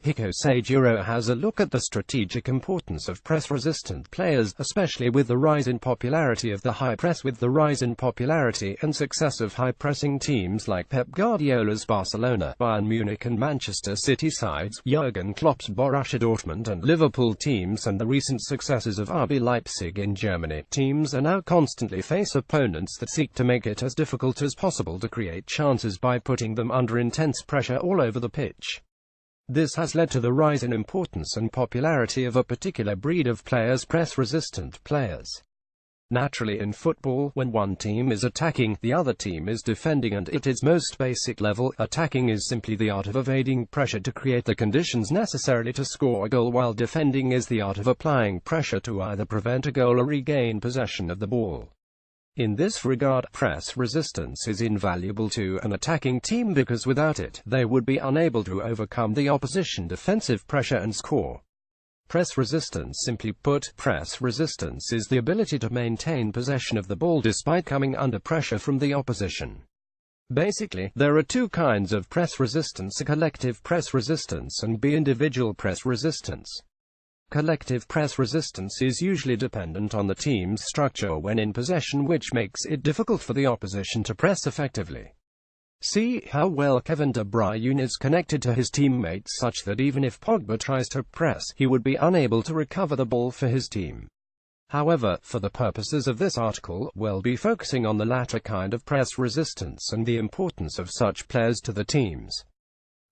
Hiko Seijiro has a look at the strategic importance of press-resistant players, especially with the rise in popularity of the high press. With the rise in popularity and success of high-pressing teams like Pep Guardiola's Barcelona, Bayern Munich and Manchester City sides, Jurgen Klopp's Borussia Dortmund and Liverpool teams, and the recent successes of RB Leipzig in Germany, teams are now constantly face opponents that seek to make it as difficult as possible to create chances by putting them under intense pressure all over the pitch. This has led to the rise in importance and popularity of a particular breed of players, press-resistant players. Naturally, in football, when one team is attacking, the other team is defending, and at its most basic level, attacking is simply the art of evading pressure to create the conditions necessary to score a goal, while defending is the art of applying pressure to either prevent a goal or regain possession of the ball. In this regard, press resistance is invaluable to an attacking team because without it, they would be unable to overcome the opposition defensive pressure and score. Press resistance, simply put, press resistance is the ability to maintain possession of the ball despite coming under pressure from the opposition. Basically, there are two kinds of press resistance: a collective press resistance and individual press resistance. Collective press resistance is usually dependent on the team's structure when in possession, which makes it difficult for the opposition to press effectively. See how well Kevin De Bruyne is connected to his teammates, such that even if Pogba tries to press, he would be unable to recover the ball for his team. However, for the purposes of this article, we'll be focusing on the latter kind of press resistance and the importance of such players to the teams.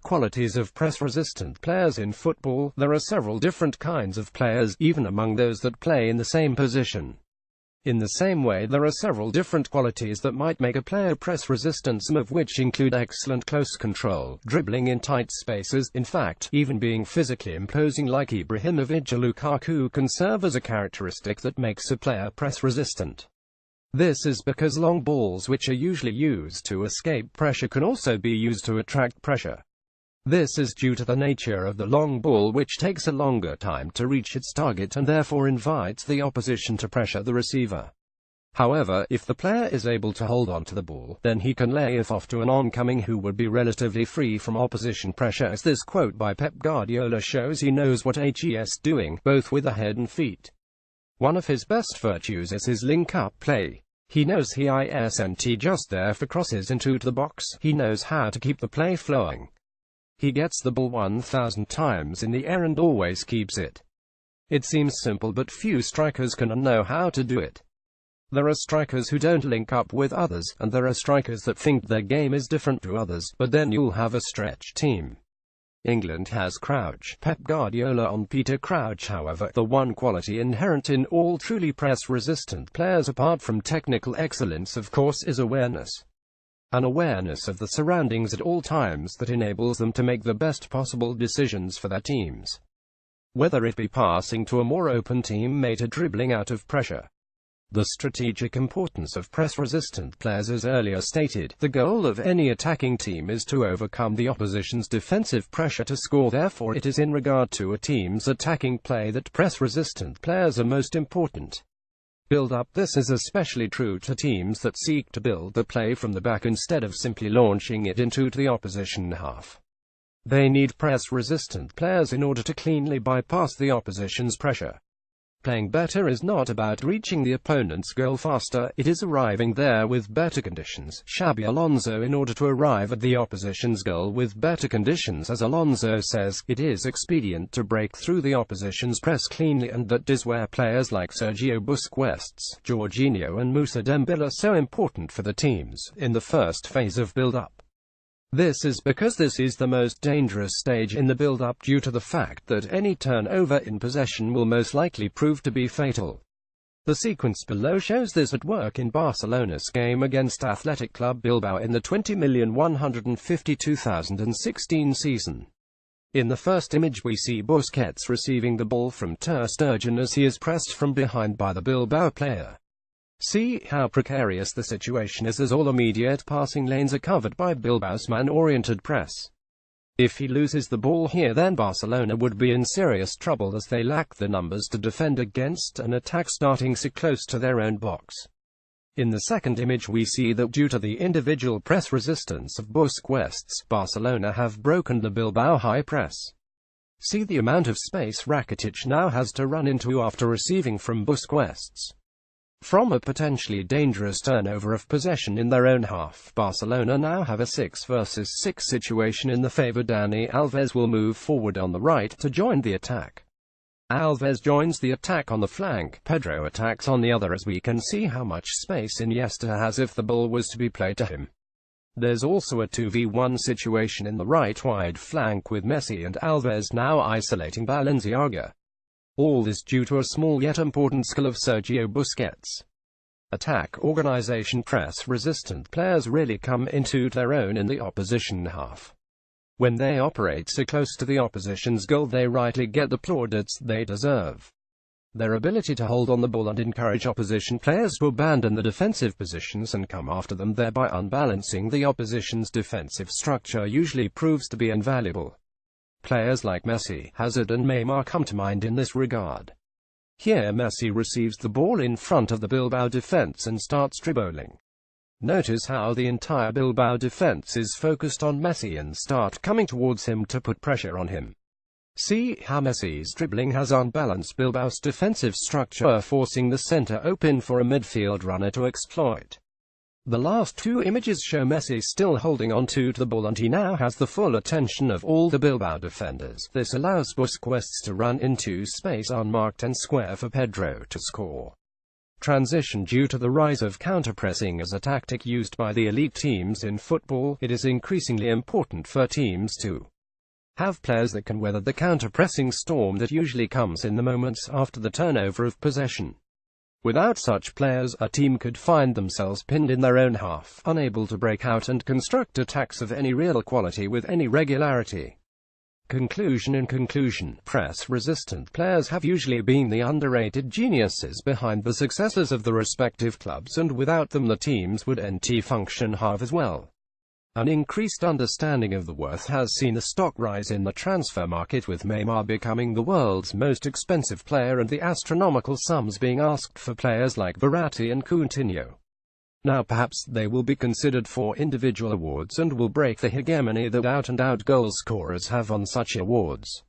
Qualities of press-resistant players in football. There are several different kinds of players, even among those that play in the same position. In the same way, there are several different qualities that might make a player press-resistant, some of which include excellent close control, dribbling in tight spaces. In fact, even being physically imposing like Ibrahimovic or Lukaku can serve as a characteristic that makes a player press-resistant. This is because long balls, which are usually used to escape pressure, can also be used to attract pressure. This is due to the nature of the long ball, which takes a longer time to reach its target and therefore invites the opposition to pressure the receiver. However, if the player is able to hold on to the ball, then he can lay it off to an oncoming who would be relatively free from opposition pressure. As this quote by Pep Guardiola shows, he knows what he's doing, both with the head and feet. One of his best virtues is his link-up play. He knows he isn't just there for crosses into the box. He knows how to keep the play flowing. He gets the ball 1,000 times in the air and always keeps it. It seems simple, but few strikers can know how to do it. There are strikers who don't link up with others, and there are strikers that think their game is different to others, but then you'll have a stretch team. England has Crouch, Pep Guardiola on Peter Crouch. However, the one quality inherent in all truly press-resistant players, apart from technical excellence of course, is awareness. An awareness of the surroundings at all times that enables them to make the best possible decisions for their teams. Whether it be passing to a more open teammate or dribbling out of pressure. The strategic importance of press-resistant players, as earlier stated, the goal of any attacking team is to overcome the opposition's defensive pressure to score. Therefore, it is in regard to a team's attacking play that press-resistant players are most important. Build-up. This is especially true to teams that seek to build the play from the back instead of simply launching it into the opposition half. They need press-resistant players in order to cleanly bypass the opposition's pressure. Playing better is not about reaching the opponent's goal faster, it is arriving there with better conditions. Xabi Alonso. In order to arrive at the opposition's goal with better conditions, as Alonso says, it is expedient to break through the opposition's press cleanly, and that is where players like Sergio Busquets, Jorginho and Moussa Dembele are so important for the teams, in the first phase of build-up. This is because this is the most dangerous stage in the build-up due to the fact that any turnover in possession will most likely prove to be fatal. The sequence below shows this at work in Barcelona's game against Athletic Club Bilbao in the 20,152,016 season. In the first image we see Busquets receiving the ball from Ter Stegen as he is pressed from behind by the Bilbao player. See how precarious the situation is, as all immediate passing lanes are covered by Bilbao's man-oriented press. If he loses the ball here, then Barcelona would be in serious trouble, as they lack the numbers to defend against an attack starting so close to their own box. In the second image we see that due to the individual press resistance of Busquets, Barcelona have broken the Bilbao high press. See the amount of space Rakitic now has to run into after receiving from Busquets. From a potentially dangerous turnover of possession in their own half, Barcelona now have a 6 versus 6 situation in the favour. Dani Alves will move forward on the right to join the attack. Alves joins the attack on the flank. Pedro attacks on the other, as we can see how much space Iniesta has if the ball was to be played to him. There's also a 2v1 situation in the right wide flank with Messi and Alves now isolating Balenciaga. All this due to a small yet important skill of Sergio Busquets. Attack organization. Press-resistant players really come into their own in the opposition half. When they operate so close to the opposition's goal, they rightly get the plaudits they deserve. Their ability to hold on the ball and encourage opposition players to abandon the defensive positions and come after them, thereby unbalancing the opposition's defensive structure, usually proves to be invaluable. Players like Messi, Hazard and Neymar come to mind in this regard. Here Messi receives the ball in front of the Bilbao defense and starts dribbling. Notice how the entire Bilbao defense is focused on Messi and start coming towards him to put pressure on him. See how Messi's dribbling has unbalanced Bilbao's defensive structure, forcing the center open for a midfield runner to exploit. The last two images show Messi still holding on to the ball, and he now has the full attention of all the Bilbao defenders. This allows Busquets to run into space unmarked and square for Pedro to score. Transition. Due to the rise of counter-pressing as a tactic used by the elite teams in football, it is increasingly important for teams to have players that can weather the counter-pressing storm that usually comes in the moments after the turnover of possession. Without such players, a team could find themselves pinned in their own half, unable to break out and construct attacks of any real quality with any regularity. Conclusion. In conclusion, press-resistant players have usually been the underrated geniuses behind the successes of the respective clubs, and without them the teams would not function half as well. An increased understanding of the worth has seen a stock rise in the transfer market, with Neymar becoming the world's most expensive player and the astronomical sums being asked for players like Verratti and Coutinho. Now perhaps they will be considered for individual awards and will break the hegemony that out-and-out goal scorers have on such awards.